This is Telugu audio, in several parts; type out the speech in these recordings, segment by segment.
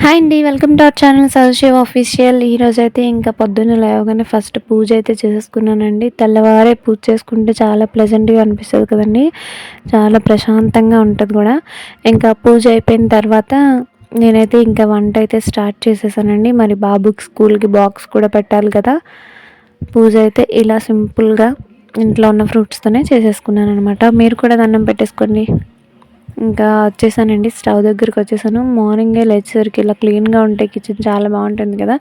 హాయ్ అండి. Welcome to our channel Sajashiva official. ఈరోజైతే ఇంకా పొద్దున్న లేవగానే ఫస్ట్ పూజ అయితే చేసేసుకున్నానండి. తెల్లవారే పూజ చేసుకుంటే చాలా ప్లెజెంట్‌గా అనిపిస్తది కదండీ! చాలా ప్రశాంతంగా ఉంటది కూడా. ఇంకా పూజ అయిపోయిన తర్వాత నేనైతే ఇంకా వంట అయితే స్టార్ట్ చేసేసానండి. మరి బాబుకి స్కూల్‌కి బాక్స్ కూడా పెట్టాలి కదా! పూజ అయితే ఇలా సింపుల్‌గా ఇంట్లో ఉన్న ఫ్రూట్స్‌తోనే చేసేసుకున్నాననమాట. మీరు కూడా దండం పెట్టేసుకోండి. ఇంకా వచ్చేసానండి. స్టవ్ దగ్గరికి వచ్చేసాను. మార్నింగే లేచేసరికి ఇలా క్లీన్‌గా ఉంటే కిచెన్ చాలా బాగుంటుంది కదా!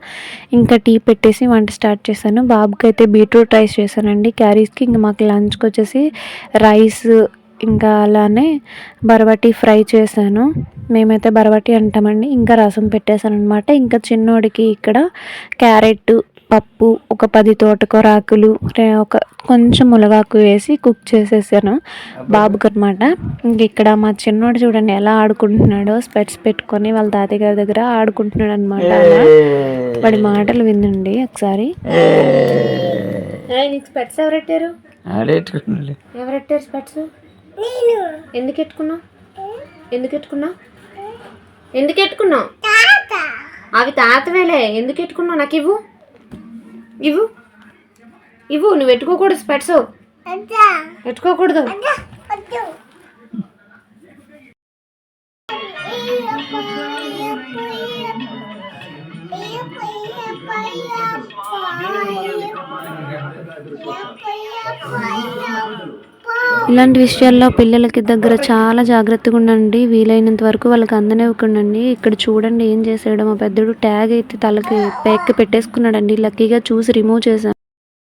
ఇంకా టీ పెట్టేసి వంట స్టార్ట్ చేశాను. బాబుకైతే బీట్రూట్ రైస్ చేశానండి క్యారీస్‌కి. ఇంక మాకు లంచ్‌కి వచ్చేసి రైస్ ఇంకా అలానే బరబటి ఫ్రై చేశాను. మేమైతే బరబటి అంటామండి. ఇంకా రసం పెట్టేశాననమాట. ఇంకా చిన్నోడికి ఇక్కడ క్యారెట్, పప్పు, ఒక 10 తోటకూర ఆకులు, ఒక కొంచెం మునగాకు వేసి కుక్ చేసేసాను బాబుకనమాట. ఇంక ఇక్కడ మా చిన్నోడు చూడండి ఎలా ఆడుకుంటున్నాడో, స్పెట్స్ పెట్టుకొని వాళ్ళ తాతయ్య గారి దగ్గర ఆడుకుంటున్నాడు అనమాట. అలా వాడి మాటలు వినండి ఒకసారి. నీకు స్పెట్స్ ఎవరెట్టారు? ఎవరెట్టారు స్పెట్స్? ఎందుకు ఎట్టుకున్నావు? ఎందుకు ఎట్టుకున్నావు? ఎందుకు ఎట్టుకున్నావు? అవి తాతవేలే. ఎందుకు ఎట్టుకున్నావు? నాకు ఇవ్వు, ఇవ్వు, ఇవ్వు. నువ్వు పెట్టుకోకూడదు స్పెట్స్, పెట్టుకోకూడదు. ఇలాంటి విషయాల్లో పిల్లలకి దగ్గర చాలా జాగ్రత్తగా ఉండండి. వీలైనంత వరకు వాళ్ళకి అందనివ్వకండి. ఇక్కడ చూడండి ఏం చేసాడో మా పెద్దోడు. ట్యాగ్ అయితే తలకి పెట్టేసుకున్నాడండి. లక్కీగా చూసి రిమూవ్ చేశాను.